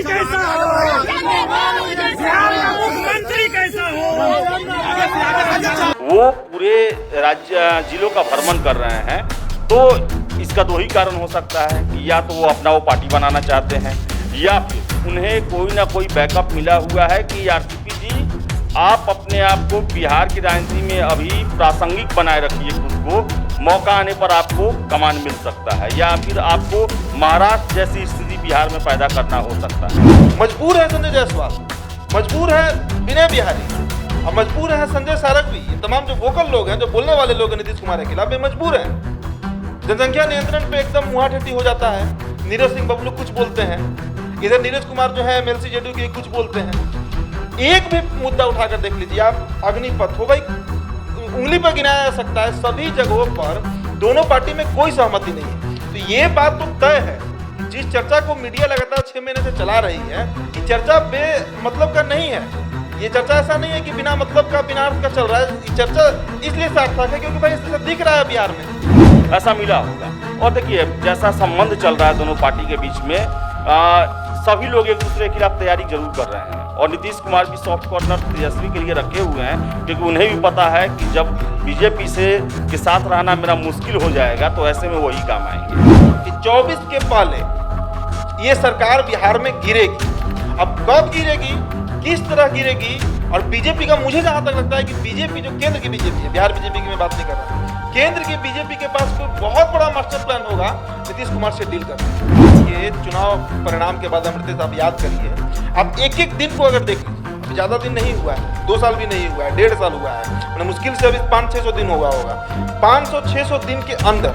मुख्यमंत्री कैसा हो, बिहार का मुख्यमंत्री कैसा हो। वो पूरे राज्य जिलों का भ्रमण कर रहे हैं, तो इसका दो ही कारण हो सकता है कि या तो वो अपना वो पार्टी बनाना चाहते हैं, या फिर उन्हें कोई ना कोई बैकअप मिला हुआ है कि आरसीपी जी आप अपने आप को बिहार की राजनीति में अभी प्रासंगिक बनाए रखिए खुद को, मौका आने पर आपको कमान मिल सकता है, या फिर आपको महाराष्ट्र जैसी स्थिति बिहार में पैदा करना हो सकता है। मजबूर है संजय जायसवाल, मजबूर है विनय बिहारी, और मजबूर है संजय सारक भी। ये तमाम जो वोकल लोग हैं, जो बोलने वाले लोग हैं नीतीश कुमार के खिलाफ, ये मजबूर हैं। जनसंख्या नियंत्रण पे एकदम मुहाठेठी हो जाता है। नीरज सिंह बबलू कुछ बोलते हैं, इधर नीरज कुमार जो है एमएलसी जेडीयू के कुछ बोलते हैं। एक भी मुद्दा उठाकर देख लीजिए आप, अग्निपथ हो भाई, उंगली पर गिनाया जा सकता है, सभी जगहों पर दोनों पार्टी में कोई सहमति नहीं है। तो ये बात तो तय है, जिस चर्चा को मीडिया लगातार 6 महीने से चला रही है, ये चर्चा बेमतलब का नहीं है। ये चर्चा ऐसा नहीं है कि बिना मतलब का, बिना अर्थ का चल रहा है। ये चर्चा इसलिए सार्थक है क्योंकि भाई इससे दिख रहा है बिहार में ऐसा मिला होगा। और देखिए जैसा संबंध चल रहा है दोनों पार्टी के बीच में, सभी लोग एक दूसरे के खिलाफ तैयारी जरूर कर रहे हैं, और नीतीश कुमार भी सॉफ्ट कॉर्नर तेजस्वी के लिए रखे हुए हैं, क्योंकि उन्हें भी पता है कि जब बीजेपी के साथ रहना मेरा मुश्किल हो जाएगा तो ऐसे में वही काम आएंगे। कि 24 के पहले ये सरकार बिहार में गिरेगी। अब कब गिरेगी, किस तरह गिरेगी, और बीजेपी का, मुझे जहां तक लगता है कि बीजेपी जो केंद्र की बीजेपी है, बिहार बीजेपी की मैं बात नहीं कर रहा, केंद्र की बीजेपी के पास कोई बहुत बड़ा मास्टर प्लान होगा नीतीश कुमार से डील करना। ये चुनाव परिणाम के बाद अमृत आप याद करिए, आप एक एक दिन को अगर देख लीजिए, अभी ज्यादा दिन नहीं हुआ है, 2 साल भी नहीं हुआ है, 1.5 साल हुआ है, मैंने मुश्किल से अभी 500-600 दिन हुआ होगा। 500-600 दिन के अंदर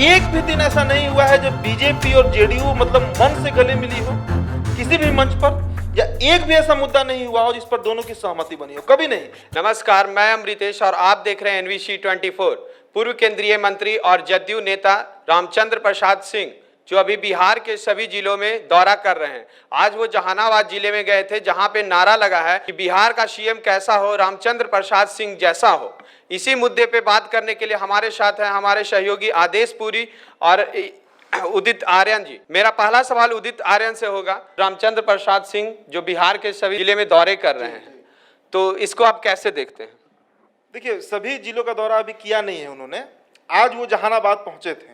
एक भी दिन ऐसा नहीं हुआ है जब बीजेपी और जेडीयू मतलब मन से गले मिली हो किसी भी मंच पर, या एक भी ऐसा मुद्दा नहीं हुआ हो जिस पर दोनों की सहमति बनी हो, कभी नहीं। नमस्कार, मैं अमृतेश और आप देख रहे हैं एनवीसी 24। पूर्व केंद्रीय मंत्री और जदयू नेता रामचंद्र प्रसाद सिंह जो अभी बिहार के सभी जिलों में दौरा कर रहे हैं। आज वो जहानाबाद जिले में गए थे, जहां पे नारा लगा है कि बिहार का सीएम कैसा हो, रामचंद्र प्रसाद सिंह जैसा हो। इसी मुद्दे पे बात करने के लिए हमारे साथ हैं हमारे सहयोगी आदेश पुरी और उदित आर्यन जी। मेरा पहला सवाल उदित आर्यन से होगा। रामचंद्र प्रसाद सिंह जो बिहार के सभी जिले में दौरे कर रहे हैं, तो इसको आप कैसे देखते हैं? देखिए, सभी जिलों का दौरा अभी किया नहीं है उन्होंने। आज वो जहानाबाद पहुंचे थे,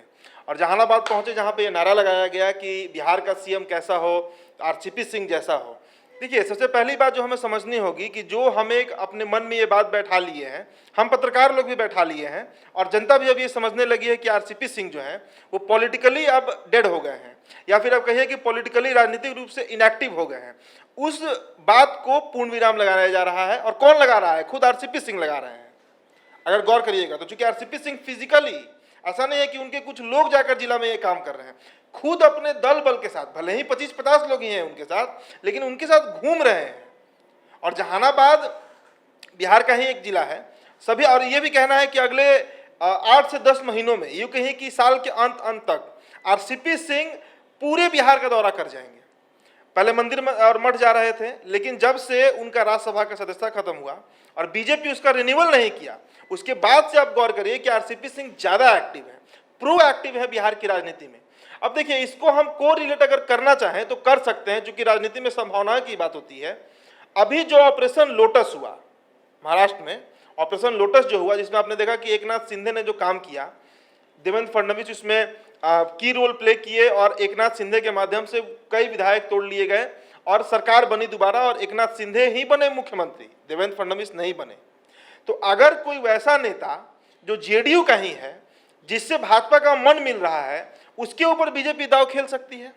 और जहानाबाद पहुंचे जहां पे ये नारा लगाया गया कि बिहार का सीएम कैसा हो, आरसीपी सिंह जैसा हो। देखिए, सबसे पहली बात जो हमें समझनी होगी कि जो हम एक अपने मन में ये बात बैठा लिए हैं, हम पत्रकार लोग भी बैठा लिए हैं, और जनता भी अब ये समझने लगी है कि आरसीपी सिंह जो है वो पॉलिटिकली अब डेड हो गए हैं, या फिर अब कहिए कि पॉलिटिकली राजनीतिक रूप से इनएक्टिव हो गए हैं। उस बात को पूर्ण विराम लगाया जा रहा है, और कौन लगा रहा है? खुद आरसीपी सिंह लगा रहे हैं। अगर गौर करिएगा तो, चूंकि आरसीपी सिंह फिजिकली, ऐसा नहीं है कि उनके कुछ लोग जाकर जिला में ये काम कर रहे हैं, खुद अपने दल बल के साथ, भले ही 25-50 लोग ही हैं उनके साथ, लेकिन उनके साथ घूम रहे हैं। और जहानाबाद बिहार का ही एक जिला है सभी, और ये भी कहना है कि अगले 8 से 10 महीनों में, यूं कहीं कि साल के अंत तक आरसीपी सिंह पूरे बिहार का दौरा कर जाएंगे। पहले मंदिर और मठ जा रहे थे, लेकिन जब से उनका राज्यसभा का सदस्यता खत्म हुआ और बीजेपी उसका रिन्यूअल नहीं किया, उसके बाद से आप गौर करिए कि आरसीपी सिंह ज्यादा एक्टिव है, प्रोएक्टिव है बिहार की राजनीति में। अब देखिए, इसको हम को रिलेट अगर करना चाहें तो कर सकते हैं, क्योंकि राजनीति में संभावना की बात होती है। अभी जो ऑपरेशन लोटस हुआ महाराष्ट्र में, ऑपरेशन लोटस जो हुआ, जिसमें आपने देखा कि एकनाथ शिंदे ने जो काम किया, देवेंद्र फडणवीस उसमें की रोल प्ले किए, और एकनाथ शिंदे के माध्यम से कई विधायक तोड़ लिए गए, और सरकार बनी दोबारा, और एकनाथ शिंदे ही बने मुख्यमंत्री, देवेंद्र फडणवीस नहीं बने। तो अगर कोई वैसा नेता जो जेडीयू का ही है, जिससे भाजपा का मन मिल रहा है, उसके ऊपर बीजेपी दांव खेल सकती है।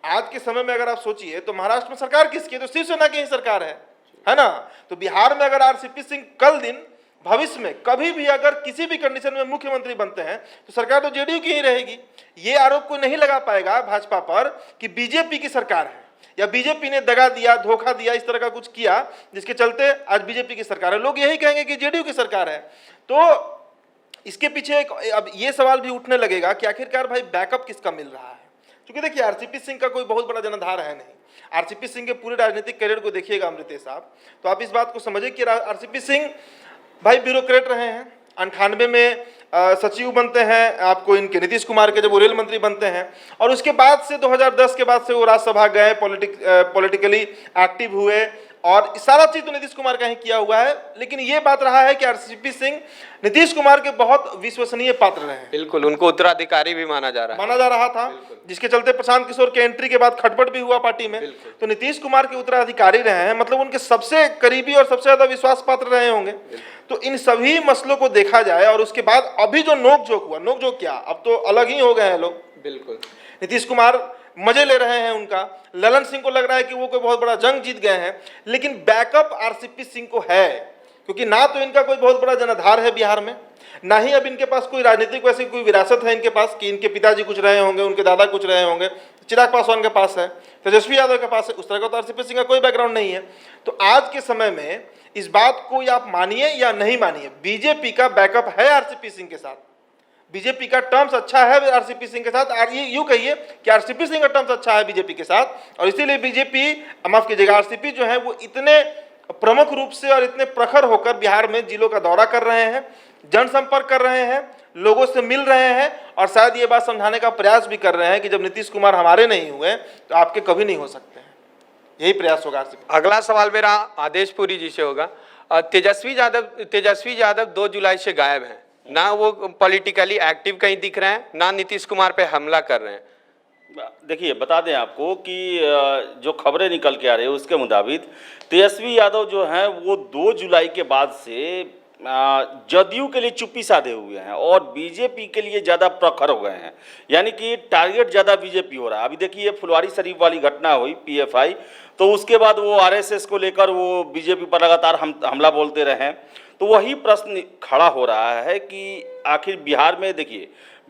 आज के समय में अगर आप सोचिए तो महाराष्ट्र में सरकार किसकी है? तो शिवसेना की ही सरकार है ना। तो बिहार में अगर आरसीपी सिंह कल दिन भविष्य में कभी भी अगर किसी भी कंडीशन में मुख्यमंत्री बनते हैं तो सरकार तो जेडीयू की ही रहेगी। ये आरोप कोई नहीं लगा पाएगा भाजपा पर कि बीजेपी की सरकार है, या बीजेपी ने दगा दिया, धोखा दिया, इस तरह का कुछ किया जिसके चलते आज बीजेपी की सरकार है। लोग यही कहेंगे कि जेडीयू की सरकार है। तो इसके पीछे अब ये सवाल भी उठने लगेगा कि आखिरकार भाई बैकअप किसका मिल रहा है। क्योंकि देखिए, आरसीपी सिंह का कोई बहुत बड़ा जनाधार है नहीं। आरसीपी सिंह के पूरे राजनीतिक करियर को देखिएगा अमृतेश साहब, तो आप इस बात को समझिए कि आरसीपी सिंह भाई ब्यूरोक्रेट रहे हैं। 98 में सचिव बनते हैं, आपको इनके नीतीश कुमार के जब वो रेल मंत्री बनते हैं, और उसके बाद से 2010 के बाद से वो राज्यसभा गए, पॉलिटिकली एक्टिव हुए, और सारा चीज तो नीतीश कुमार का ही किया हुआ है। लेकिन ये बात रहा है कि आरसीपी सिंह नीतीश कुमार के बहुत विश्वसनीय पात्र रहे हैं। बिल्कुल, उनको उत्तराधिकारी भी माना जा रहा था, जिसके चलते प्रशांत किशोर के एंट्री के बाद खटपट भी हुआ पार्टी में। तो नीतीश कुमार के उत्तराधिकारी रहे हैं, मतलब उनके सबसे करीबी और सबसे ज्यादा विश्वास पात्र रहे होंगे। तो इन सभी मसलों को देखा जाए, और उसके बाद अभी जो नोकझोंक हुआ, नोकझोंक क्या, अब तो अलग ही हो गए हैं लोग। बिल्कुल, नीतीश कुमार मजे ले रहे हैं उनका, ललन सिंह को लग रहा है कि वो कोई बहुत बड़ा जंग जीत गए हैं, लेकिन बैकअप आरसीपी सिंह को है, क्योंकि ना तो इनका कोई बहुत बड़ा जनाधार है बिहार में, ना ही अब इनके पास कोई राजनीतिक वैसे कोई विरासत है इनके पास कि इनके पिताजी कुछ रहे होंगे, उनके दादा कुछ रहे होंगे। चिराग पासवान के पास है, तेजस्वी यादव के पास है, उस तरह का तो आरसीपी सिंह का कोई बैकग्राउंड नहीं है। तो आज के समय में इस बात को आप मानिए या नहीं मानिए, बीजेपी का बैकअप है आरसीपी सिंह के साथ, बीजेपी का टर्म्स अच्छा है आरसीपी सिंह के साथ। ये यूं कहिए कि आरसीपी सिंह का टर्म्स अच्छा है बीजेपी के साथ, और इसीलिए बीजेपी, माफ कीजिएगा, आरसीपी जो है वो इतने प्रमुख रूप से और इतने प्रखर होकर बिहार में जिलों का दौरा कर रहे हैं, जनसंपर्क कर रहे हैं, लोगों से मिल रहे हैं, और शायद ये बात समझाने का प्रयास भी कर रहे हैं कि जब नीतीश कुमार हमारे नहीं हुए तो आपके कभी नहीं हो सकते हैं। यही प्रयास होगा आरसीपी। अगला सवाल मेरा आदेशपुरी जी से होगा। तेजस्वी यादव 2 जुलाई से गायब हैं, ना वो पॉलिटिकली एक्टिव कहीं दिख रहे हैं, ना नीतीश कुमार पे हमला कर रहे हैं। देखिए, बता दें आपको कि जो खबरें निकल के आ रही है उसके मुताबिक तेजस्वी यादव जो हैं वो 2 जुलाई के बाद से जदयू के लिए चुप्पी साधे हुए हैं और बीजेपी के लिए ज़्यादा प्रखर हो गए हैं, यानी कि टारगेट ज़्यादा बीजेपी हो रहा है। अभी देखिए, फुलवारी शरीफ वाली घटना हुई पीएफआई, तो उसके बाद वो आरएसएस को लेकर वो बीजेपी पर लगातार हमला बोलते रहे। तो वही प्रश्न खड़ा हो रहा है कि आखिर बिहार में देखिए,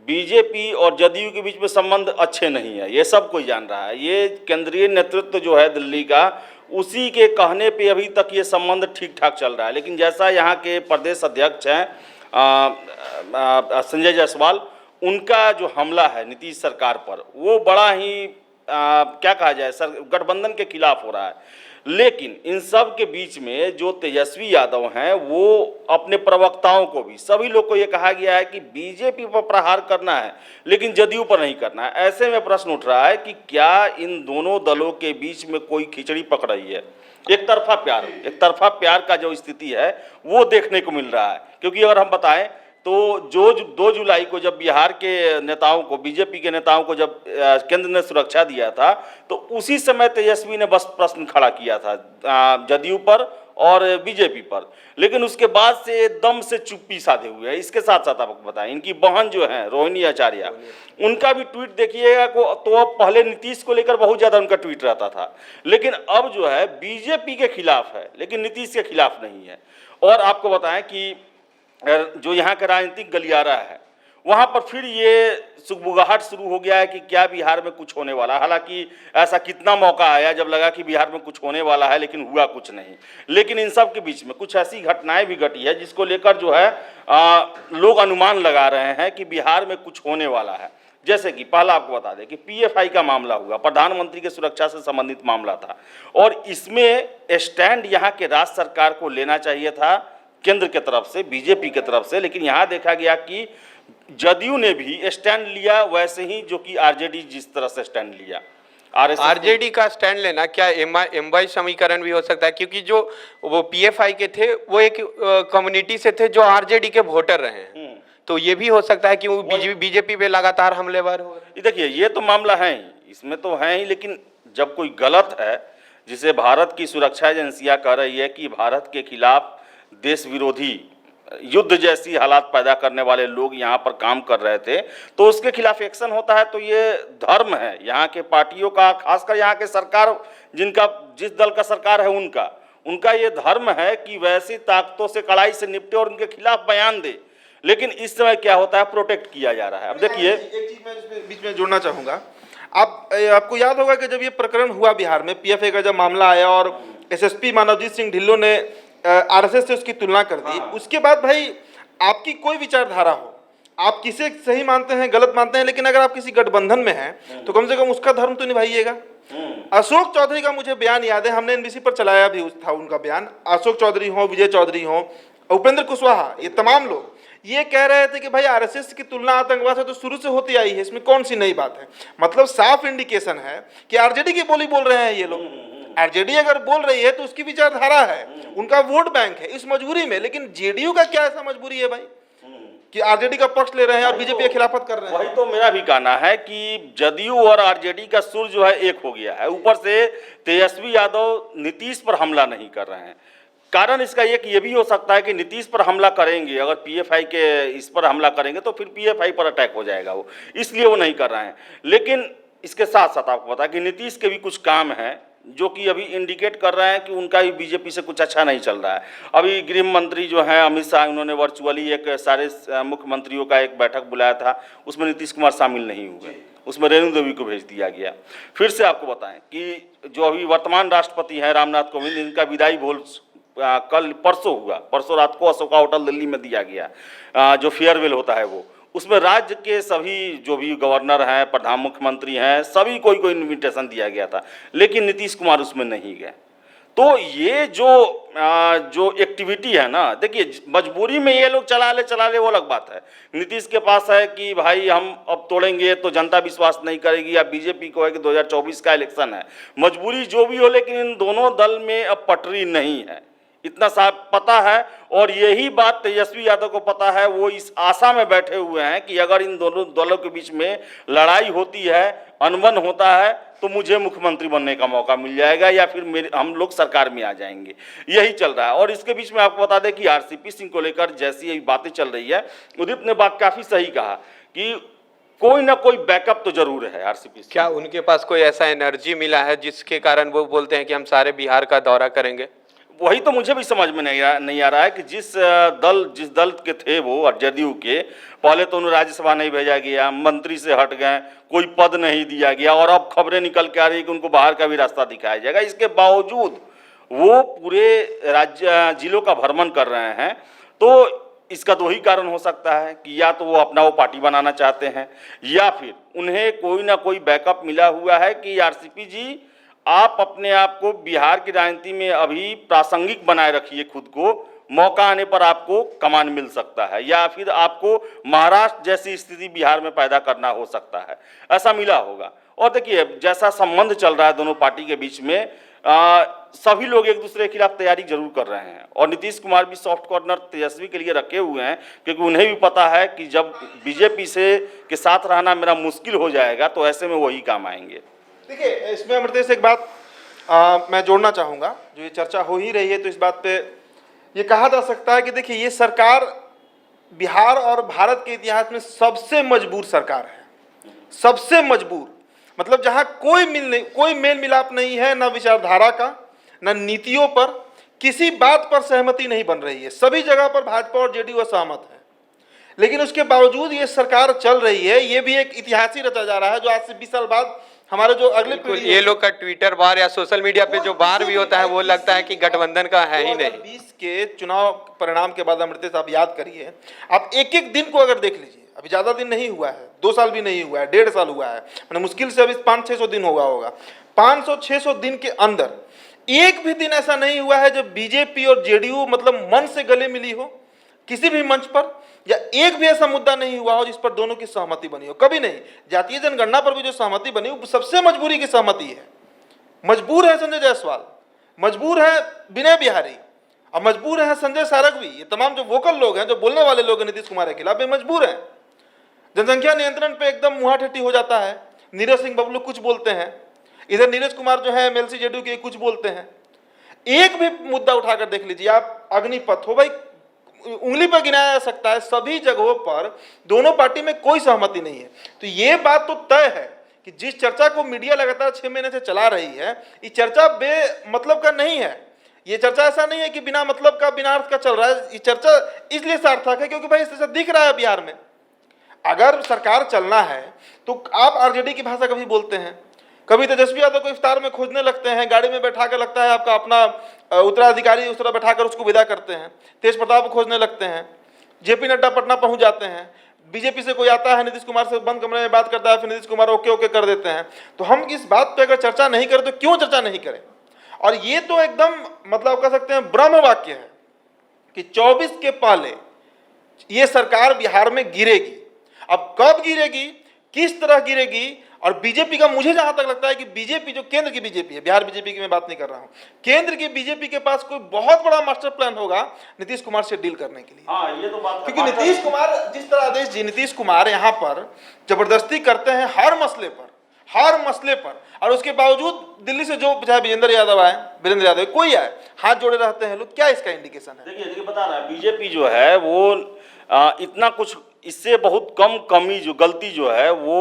बीजेपी और जदयू के बीच में संबंध अच्छे नहीं है, ये सब कोई जान रहा है। ये केंद्रीय नेतृत्व जो है दिल्ली का, उसी के कहने पे अभी तक ये संबंध ठीक ठाक चल रहा है। लेकिन जैसा यहाँ के प्रदेश अध्यक्ष हैं संजय जायसवाल, उनका जो हमला है नीतीश सरकार पर, वो बड़ा ही क्या कहा जाए, गठबंधन के खिलाफ हो रहा है। लेकिन इन सब के बीच में जो तेजस्वी यादव हैं, वो अपने प्रवक्ताओं को भी, सभी लोग को ये कहा गया है कि बीजेपी पर प्रहार करना है लेकिन जदयू पर नहीं करना है। ऐसे में प्रश्न उठ रहा है कि क्या इन दोनों दलों के बीच में कोई खिचड़ी पक रही है? एक तरफा प्यार का जो स्थिति है वो देखने को मिल रहा है। क्योंकि अगर हम बताएं तो जो 2 जुलाई को जब बिहार के नेताओं को, बीजेपी के नेताओं को जब केंद्र ने सुरक्षा दिया था, तो उसी समय तेजस्वी ने बस प्रश्न खड़ा किया था जदयू पर और बीजेपी पर। लेकिन उसके बाद से दम से चुप्पी साधे हुए हैं। इसके साथ साथ आपको बताएं, इनकी बहन जो है रोहिणी आचार्य, उनका भी ट्वीट देखिएगा तो अब पहले नीतीश को लेकर बहुत ज़्यादा उनका ट्वीट रहता था, लेकिन अब जो है बीजेपी के खिलाफ है, लेकिन नीतीश के खिलाफ नहीं है। और आपको बताएं कि जो यहाँ का राजनीतिक गलियारा है, वहाँ पर फिर ये सुगबुगाहट शुरू हो गया है कि क्या बिहार में कुछ होने वाला है। हालांकि ऐसा कितना मौका आया जब लगा कि बिहार में कुछ होने वाला है, लेकिन हुआ कुछ नहीं। लेकिन इन सब के बीच में कुछ ऐसी घटनाएं भी घटी है जिसको लेकर जो है लोग अनुमान लगा रहे हैं कि बिहार में कुछ होने वाला है। जैसे कि पहला आपको बता दें कि पीएफआई का मामला हुआ, प्रधानमंत्री की सुरक्षा से संबंधित मामला था, और इसमें स्टैंड यहाँ के राज्य सरकार को लेना चाहिए था केंद्र के तरफ से, बीजेपी के तरफ से। लेकिन यहाँ देखा गया कि जदयू ने भी स्टैंड लिया वैसे ही जो कि आरजेडी जिस तरह से स्टैंड लिया। आरजेडी का स्टैंड लेना क्या एमवाई समीकरण भी हो सकता है? क्योंकि जो वो पीएफआई के थे वो एक कम्युनिटी से थे जो आरजेडी के वोटर रहे हैं, तो ये भी हो सकता है कि वो बीजेपी पे लगातार हमलेवर हो रहे हैं। देखिए, ये तो मामला है ही, इसमें तो है ही, लेकिन जब कोई गलत है, जिसे भारत की सुरक्षा एजेंसियां कह रही है कि भारत के खिलाफ देश विरोधी युद्ध जैसी हालात पैदा करने वाले लोग यहाँ पर काम कर रहे थे, तो उसके खिलाफ एक्शन होता है। तो ये धर्म है यहाँ के पार्टियों का, खासकर यहाँ के सरकार, जिस दल का सरकार है उनका ये धर्म है कि वैसी ताकतों से कड़ाई से निपटे और उनके खिलाफ बयान दे। लेकिन इस समय क्या होता है, प्रोटेक्ट किया जा रहा है। अब देखिए, एक चीज मैं बीच में जोड़ना चाहूंगा। आपको याद होगा कि जब ये प्रकरण हुआ बिहार में, पीएफआई का जब मामला आया और एसएसपी मानवजीत सिंह ढिल्लों ने आरएसएस से उसकी तुलना कर दी, उसके बाद भाई आपकी कोई विचारधारा हो, आप किसे सही मानते हैं गलत मानते हैं, लेकिन अगर आप किसी गठबंधन में हैं तो कम से कम उसका धर्म तो निभाइएगा। अशोक चौधरी का मुझे बयान याद है, हमने एनबीसी पर चलाया भी था उनका बयान। अशोक चौधरी हो, विजय चौधरी हो, उपेंद्र कुशवाहा, ये तमाम लोग ये कह रहे थे कि भाई आरएसएस की तुलना आतंकवाद से तो शुरू से होती आई है, इसमें कौन सी नई बात है। मतलब साफ इंडिकेशन है कि आरजेडी की बोली बोल रहे हैं ये लोग। आरजेडी अगर बोल रही है तो उसकी विचारधारा है, उनका वोट बैंक है इस मजबूरी में। लेकिन जेडीयू का क्या ऐसा मजबूरी है भाई कि आरजेडी का पक्ष ले रहे हैं और बीजेपी के खिलाफत कर रहे हैं। वही तो मेरा भी कहना है कि जदयू और आरजेडी का सुर जो है एक हो गया है। ऊपर से तेजस्वी यादव नीतीश पर हमला नहीं कर रहे हैं। कारण इसका एक ये भी हो सकता है कि नीतीश पर हमला करेंगे, अगर पीएफआई के इस पर हमला करेंगे तो फिर पीएफआई पर अटैक हो जाएगा, वो इसलिए वो नहीं कर रहे हैं। लेकिन इसके साथ साथ आपको पता है कि नीतीश के भी कुछ काम हैं जो कि अभी इंडिकेट कर रहे हैं कि उनका भी बीजेपी से कुछ अच्छा नहीं चल रहा है। अभी गृह मंत्री जो हैं अमित शाह, उन्होंने वर्चुअली एक सारे मुख्यमंत्रियों का एक बैठक बुलाया था, उसमें नीतीश कुमार शामिल नहीं हुए, उसमें रेणु देवी को भेज दिया गया। फिर से आपको बताएं कि जो अभी वर्तमान राष्ट्रपति हैं रामनाथ कोविंद, इनका विदाई भोज कल परसों हुआ, परसों रात को अशोका होटल दिल्ली में दिया गया, जो फेयरवेल होता है वो। उसमें राज्य के सभी जो भी गवर्नर हैं, प्रधान मुख्यमंत्री हैं, सभी को इन्विटेशन दिया गया था, लेकिन नीतीश कुमार उसमें नहीं गए। तो ये जो एक्टिविटी है ना, देखिए मजबूरी में ये लोग चला ले वो अलग बात है। नीतीश के पास है कि भाई हम अब तोड़ेंगे तो जनता विश्वास नहीं करेगी, या बीजेपी को है कि 2024 का इलेक्शन है, मजबूरी जो भी हो, लेकिन इन दोनों दल में अब पटरी नहीं है, इतना साफ पता है। और यही बात तेजस्वी यादव को पता है, वो इस आशा में बैठे हुए हैं कि अगर इन दोनों दलों के बीच में लड़ाई होती है, अनबन होता है, तो मुझे मुख्यमंत्री बनने का मौका मिल जाएगा या फिर हम लोग सरकार में आ जाएंगे। यही चल रहा है। और इसके बीच में आपको बता दें कि आरसीपी सिंह को लेकर जैसी ये बातें चल रही है, उदित ने बात काफ़ी सही कहा कि कोई ना कोई बैकअप तो जरूर है आरसीपी। क्या उनके पास कोई ऐसा एनर्जी मिला है जिसके कारण वो बोलते हैं कि हम सारे बिहार का दौरा करेंगे? वही तो मुझे भी समझ में नहीं आ रहा है कि जिस दल के थे वो और जदयू के, पहले तो उन्हें राज्यसभा नहीं भेजा गया, मंत्री से हट गए, कोई पद नहीं दिया गया, और अब खबरें निकल के आ रही है कि उनको बाहर का भी रास्ता दिखाया जाएगा। इसके बावजूद वो पूरे जिलों का भ्रमण कर रहे हैं। तो इसका दो ही कारण हो सकता है कि या तो वो अपना वो पार्टी बनाना चाहते हैं, या फिर उन्हें कोई ना कोई बैकअप मिला हुआ है कि आरसीपी जी आप अपने आप को बिहार की राजनीति में अभी प्रासंगिक बनाए रखिए खुद को, मौका आने पर आपको कमान मिल सकता है, या फिर आपको महाराष्ट्र जैसी स्थिति बिहार में पैदा करना हो सकता है, ऐसा मिला होगा। और देखिए जैसा संबंध चल रहा है दोनों पार्टी के बीच में, सभी लोग एक दूसरे के खिलाफ तैयारी जरूर कर रहे हैं, और नीतीश कुमार भी सॉफ्ट कॉर्नर तेजस्वी के लिए रखे हुए हैं, क्योंकि उन्हें भी पता है कि जब बीजेपी के साथ रहना मेरा मुश्किल हो जाएगा तो ऐसे में वही काम आएंगे। देखिए इसमें अमृतेश एक बात मैं जोड़ना चाहूँगा, जो ये चर्चा हो ही रही है तो इस बात पे ये कहा जा सकता है कि देखिए ये सरकार बिहार और भारत के इतिहास में सबसे मजबूर सरकार है, सबसे मजबूर। मतलब जहाँ कोई मेल मिलाप नहीं है, ना विचारधारा का, ना नीतियों पर, किसी बात पर सहमति नहीं बन रही है, सभी जगह पर भाजपा और जेडीयू असहमत है। लेकिन उसके बावजूद ये सरकार चल रही है। ये भी एक इतिहास ही रचा जा रहा है जो आज से 20 साल बाद हमारे जो अगले पीढ़ी, ये लोग का ट्विटर बार या सोशल मीडिया पे जो बार भी होता है वो लगता है कि गठबंधन का है ही नहीं। 2020 के चुनाव परिणाम के बाद अमृतेश आप याद करिए, आप एक एक दिन को अगर देख लीजिए, अभी ज्यादा दिन नहीं हुआ है, 2 साल भी नहीं हुआ है, 1.5 साल हुआ है, मैंने मुश्किल से अभी 500-600 दिन होगा। 500-600 दिन के अंदर एक भी दिन ऐसा नहीं हुआ है जब बीजेपी और जेडीयू मतलब मन से गले मिली हो किसी भी मंच पर, या एक भी ऐसा मुद्दा नहीं हुआ हो जिस पर दोनों की सहमति बनी हो, कभी नहीं। जातीय जनगणना पर भी जो सहमति बनी वो सबसे मजबूरी की सहमति है। मजबूर है संजय जायसवाल, मजबूर है विनय बिहारी, और मजबूर है संजय सारंगी। ये तमाम जो वोकल लोग हैं, जो बोलने वाले लोग हैं नीतीश कुमार के खिलाफ, ये मजबूर हैं। जनसंख्या नियंत्रण पे एकदम मुहाठेठी हो जाता है, नीरज सिंह बबलू कुछ बोलते हैं, इधर नीरज कुमार जो है एमएलसी जेडीयू के कुछ बोलते हैं। एक भी मुद्दा उठाकर देख लीजिए आप, अग्निपथ हो भाई, उंगली पर गिनाया जा सकता है, सभी जगहों पर दोनों पार्टी में कोई सहमति नहीं है। तो ये बात तो तय है कि जिस चर्चा को मीडिया लगातार 6 महीने से चला रही है, ये चर्चा बेमतलब का नहीं है। ये चर्चा ऐसा नहीं है कि बिना मतलब का, बिना अर्थ का चल रहा है। ये चर्चा इसलिए सार्थक है क्योंकि भाई इससे दिख रहा है बिहार में अगर सरकार चलना है तो आप आरजेडी की भाषा कभी बोलते हैं, कभी तेजस्वी यादव को इफ्तार में खोजने लगते हैं, गाड़ी में बैठा कर लगता है आपका अपना उत्तराधिकारी उस तरह बैठाकर उसको विदा करते हैं, तेज प्रताप को खोजने लगते हैं, जेपी नड्डा पटना पहुंच जाते हैं, बीजेपी से कोई आता है नीतीश कुमार से बंद कमरे में बात करता है, फिर नीतीश कुमार ओके ओके कर देते हैं। तो हम इस बात पे अगर चर्चा नहीं करें तो क्यों चर्चा नहीं करें? और ये तो एकदम मतलब कह सकते हैं ब्रह्म वाक्य है कि 24 के पहले ये सरकार बिहार में गिरेगी। अब कब गिरेगी, किस तरह गिरेगी, और बीजेपी का मुझे जहां तक लगता है कि बीजेपी जो केंद्र की बीजेपी है, बिहार बीजेपी की मैं बात नहीं कर रहा हूं, केंद्र की बीजेपी के पास कोई बहुत बड़ा मास्टर प्लान होगा नीतीश कुमार से डील करने के लिए। हाँ, ये तो बात है। क्योंकि नीतीश कुमार जिस तरह आदेश जी, नीतीश कुमार यहाँ पर जबरदस्ती करते हैं हर मसले पर, और उसके बावजूद दिल्ली से जो चाहे वीरेंद्र यादव कोई आए, हाथ जोड़े रहते हैं लोग। क्या इसका इंडिकेशन है? देखिए बता रहा है, बीजेपी जो है वो इतना कुछ, इससे बहुत कम कमी जो गलती जो है वो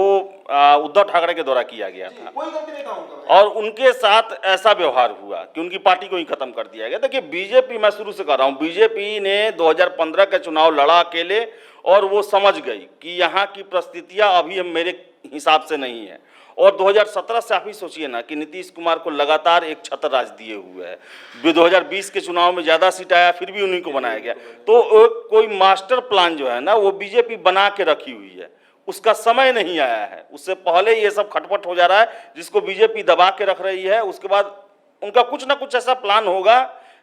उद्धव ठाकरे के द्वारा किया गया था, कोई गलती नहीं था उनका, और उनके साथ ऐसा व्यवहार हुआ कि उनकी पार्टी को ही खत्म कर दिया गया। देखिए बीजेपी, मैं शुरू से कर रहा हूँ, बीजेपी ने 2015 का चुनाव लड़ा अकेले, और वो समझ गई कि यहाँ की परिस्थितियाँ अभी मेरे हिसाब से नहीं है। और 2017 से आप ही सोचिए ना कि नीतीश कुमार को लगातार एक छत्र राज दिए हुए है। 2020 के चुनाव में ज़्यादा सीट आया, फिर भी उन्हीं को बनाया गया। तो कोई मास्टर प्लान जो है ना, वो बीजेपी बना के रखी हुई है, उसका समय नहीं आया है। उससे पहले ये सब खटपट हो जा रहा है, जिसको बीजेपी दबा के रख रही है। उसके बाद उनका कुछ ना कुछ ऐसा प्लान होगा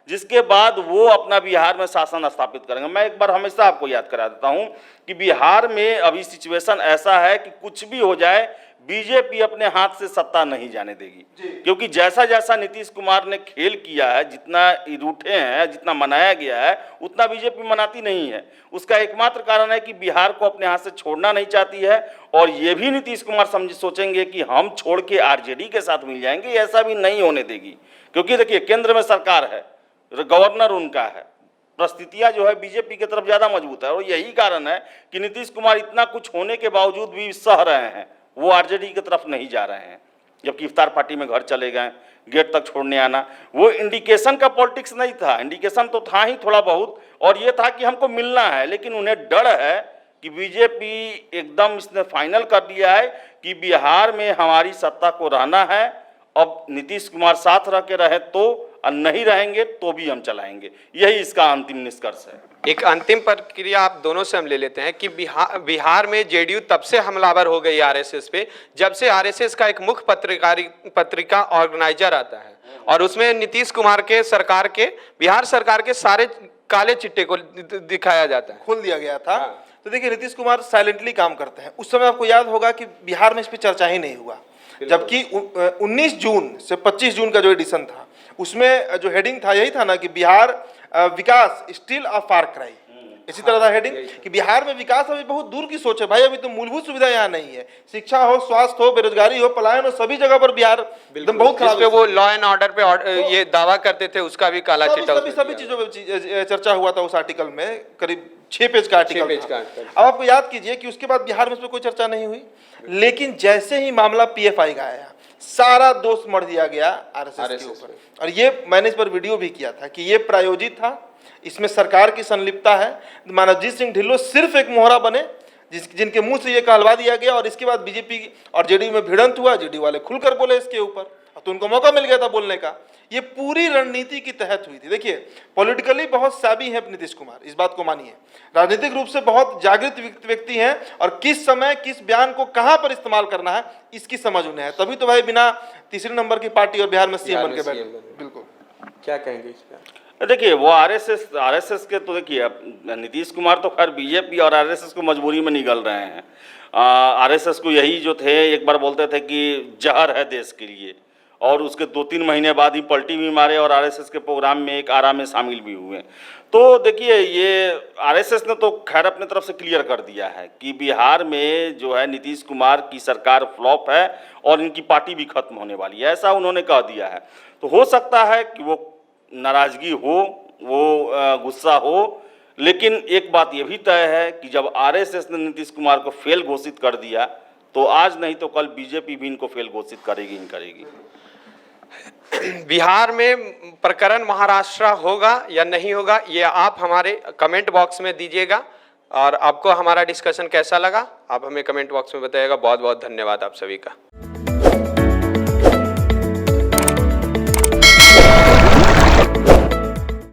जिसके बाद वो अपना बिहार में शासन स्थापित करेंगे। मैं एक बार हमेशा आपको याद करा देता हूं कि बिहार में अभी सिचुएशन ऐसा है कि कुछ भी हो जाए, बीजेपी अपने हाथ से सत्ता नहीं जाने देगी। क्योंकि जैसा जैसा नीतीश कुमार ने खेल किया है, जितना रूठे हैं, जितना मनाया गया है, उतना बीजेपी मनाती नहीं है। उसका एकमात्र कारण है कि बिहार को अपने हाथ से छोड़ना नहीं चाहती है, और ये भी नीतीश कुमार सोचेंगे कि हम छोड़ के आरजेडी के साथ मिल जाएंगे, ऐसा भी नहीं होने देगी। क्योंकि देखिए केंद्र में सरकार है, गवर्नर उनका है, परिस्थितियां जो है बीजेपी की तरफ ज्यादा मजबूत है, और यही कारण है कि नीतीश कुमार इतना कुछ होने के बावजूद भी सह रहे हैं, वो आरजेडी की तरफ नहीं जा रहे हैं। जबकि इफ्तार पार्टी में घर चले गए, गेट तक छोड़ने आना, वो इंडिकेशन का पॉलिटिक्स नहीं था, इंडिकेशन तो था ही थोड़ा बहुत, और ये था कि हमको मिलना है। लेकिन उन्हें डर है कि बीजेपी एकदम इसने फाइनल कर दिया है कि बिहार में हमारी सत्ता को रहना है। अब नीतीश कुमार साथ रह के रहे तो, और नहीं रहेंगे तो भी हम चलाएंगे। यही इसका अंतिम निष्कर्ष है। एक अंतिम प्रक्रिया आप दोनों से हम ले लेते हैं कि बिहार में जेडीयू तब से हमलावर हो गई आरएसएस पे, जब से आरएसएस का एक मुख्य पत्रिका ऑर्गेनाइजर आता है, और उसमें नीतीश कुमार के सरकार के, बिहार सरकार के सारे काले चिट्टे को दिखाया जाता है, खोल दिया गया था। तो देखिए नीतीश कुमार साइलेंटली काम करते हैं। उस समय आपको याद होगा कि बिहार में इस पर चर्चा ही नहीं हुआ, जबकि 19 जून से 25 जून का जो एडिशन था, उसमें जो हेडिंग था यही था ना कि बिहार विकास स्टिल अ फार क्राई। इसी तरह था हेडिंग कि बिहार में विकास अभी बहुत दूर की सोच है भाई, अभी तो मूलभूत सुविधा यहाँ नहीं है, शिक्षा हो, स्वास्थ्य हो, बेरोजगारी हो, पलायन हो, सभी जगह पर बिहार एकदम बहुत खराब है। वो लॉ एंड ऑर्डर पे ये दावा करते थे, उसका भी काला चिट्ठा, सभी चीजों पे चर्चा हुआ था उस आर्टिकल में, करीब 6 पेज का आर्टिकल था। अब आपको याद कीजिए कि उसके बाद बिहार में कोई चर्चा नहीं हुई, लेकिन जैसे ही मामला पीएफआई का आया, सारा दोष मढ़ दिया गया आरएसएस के ऊपर। और ये मैंने इस पर वीडियो भी किया था कि ये प्रायोजित था, इसमें सरकार की संलिप्तता है। मानवजीत सिंह ढिल्लों सिर्फ एक मोहरा बने जिनके मुंह से ये कहलवा दिया गया, और इसके बाद बीजेपी और जेडीयू में भिड़ंत हुआ, जेडीयू वाले खुलकर बोले इसके ऊपर, तो उनको मौका मिल गया था बोलने का। ये पूरी रणनीति की तहत हुई थी। देखिए पॉलिटिकली बहुत साबी है नीतीश कुमार, इस बात को मानिए, राजनीतिक रूप से बहुत जागृत व्यक्ति हैं, और किस समय किस बयान को कहां पर इस्तेमाल करना है इसकी समझ उन्हें है। तभी तो भाई बिना तीसरे नंबर की पार्टी और बिहार में सीएम बन के बैठे। बिल्कुल, क्या कहेंगे इस पर? देखिए वो आरएसएस के, तो देखिए नीतीश कुमार तो खैर बीजेपी और आरएसएस को मजबूरी में निगल रहे हैं। आरएसएस को यही जो थे, एक बार बोलते थे कि जहर है देश के लिए, और उसके 2-3 महीने बाद ही पलटी भी मारे, और आरएसएस के प्रोग्राम में एक आरा में शामिल भी हुए। तो देखिए ये आरएसएस ने तो खैर अपने तरफ से क्लियर कर दिया है कि बिहार में जो है नीतीश कुमार की सरकार फ्लॉप है, और इनकी पार्टी भी खत्म होने वाली है, ऐसा उन्होंने कह दिया है। तो हो सकता है कि वो नाराजगी हो, वो गुस्सा हो, लेकिन एक बात ये भी तय है कि जब आरएसएस ने नीतीश कुमार को फेल घोषित कर दिया, तो आज नहीं तो कल बीजेपी भी इनको फेल घोषित करेगी ही करेगी। बिहार में प्रकरण महाराष्ट्र होगा या नहीं होगा, ये आप हमारे कमेंट बॉक्स में दीजिएगा, और आपको हमारा डिस्कशन कैसा लगा आप हमें कमेंट बॉक्स में बताइएगा। बहुत बहुत धन्यवाद आप सभी का।